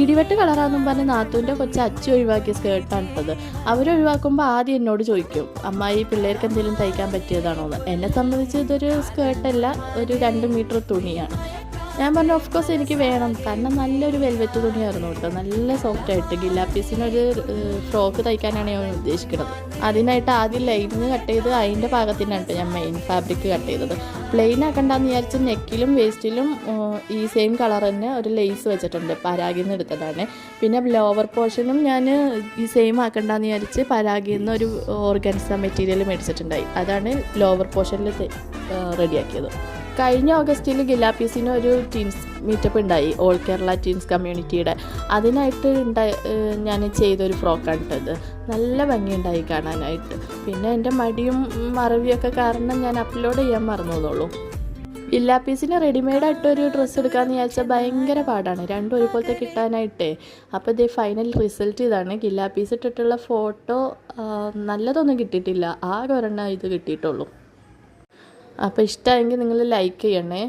ഇടിവെട്ട് കളറാണെന്നും പറഞ്ഞ് നാത്തൂൻ്റെ കൊച്ച് അച്ചു ഒഴിവാക്കിയ സ്കേർട്ടാണ് ഇട്ടത്. അവരൊഴിവാക്കുമ്പോൾ ആദ്യം എന്നോട് ചോദിക്കും, അമ്മായി പിള്ളേർക്ക് എന്തെങ്കിലും തയ്ക്കാൻ പറ്റിയതാണോ എന്ന്. എന്നെ സംബന്ധിച്ച് ഇതൊരു സ്കേർട്ടല്ല, ഒരു 2 മീറ്റർ തുണിയാണ്. ഞാൻ പറഞ്ഞു ഓഫ് കോഴ്സ് എനിക്ക് വേണം, കാരണം നല്ലൊരു വെൽവെറ്റ് തുണിയായിരുന്നു കേട്ടോ, നല്ല സോഫ്റ്റായിട്ട്. ഗില്ലാപ്പീസിനൊരു ഫ്രോക്ക് തയ്ക്കാനാണ് ഞാൻ ഉദ്ദേശിക്കുന്നത്. അതിനായിട്ട് ആദ്യം ലൈനിങ് കട്ട് ചെയ്ത് അതിൻ്റെ പാകത്തിനാണ് ഞാൻ മെയിൻ ഫാബ്രിക് കട്ട് ചെയ്തത്. പ്ലെയിൻ ആക്കണ്ടെന്ന് വിചാരിച്ച് നെക്കിലും വേസ്റ്റിലും ഈ സെയിം കളർ തന്നെ ഒരു ലേസ് വെച്ചിട്ടുണ്ട്, പരാഗിൽ നിന്ന് എടുത്തതാണ്. പിന്നെ ലോവർ പോർഷനും ഞാൻ ഈ സെയിം ആക്കണ്ടെന്ന് വിചാരിച്ച് പരാഗിൽ നിന്ന് ഒരു ഓർഗൻസ മെറ്റീരിയൽ മേടിച്ചിട്ടുണ്ടായി. അതാണ് ലോവർ പോർഷനിൽ റെഡിയാക്കിയത്. കഴിഞ്ഞ ഓഗസ്റ്റിൽ ഗില്ലാപ്പീസിന് ഒരു ടീംസ് മീറ്റപ്പ് ഉണ്ടായി, ഓൾ കേരള ടീംസ് കമ്മ്യൂണിറ്റിയുടെ. അതിനായിട്ട് ഞാൻ ചെയ്തൊരു ഫ്രോക്കാണ് ഇട്ടത്. നല്ല ഭംഗിയുണ്ടായി കാണാനായിട്ട്. പിന്നെ എൻ്റെ മടിയും മറവിയൊക്കെ കാരണം ഞാൻ അപ്ലോഡ് ചെയ്യാൻ മറന്നതോളൂ. ഗില്ലാപ്പീസിന് റെഡിമെയ്ഡായിട്ടൊരു ഡ്രസ്സ് എടുക്കാമെന്ന് വിചാരിച്ചാൽ ഭയങ്കര പാടാണ്, രണ്ടും ഒരുപോലത്തെ കിട്ടാനായിട്ടേ. അപ്പോൾ ഇതേ ഫൈനൽ റിസൾട്ട് ഇതാണ്. ഗില്ലാപ്പീസ് ഇട്ടിട്ടുള്ള ഫോട്ടോ നല്ലതൊന്നും കിട്ടിയിട്ടില്ല, ആകെ ഒരെണ്ണം ഇത് കിട്ടിയിട്ടുള്ളൂ. അപ്പോൾ ഇഷ്ടമായെങ്കിൽ നിങ്ങൾ ലൈക്ക് ചെയ്യണേ.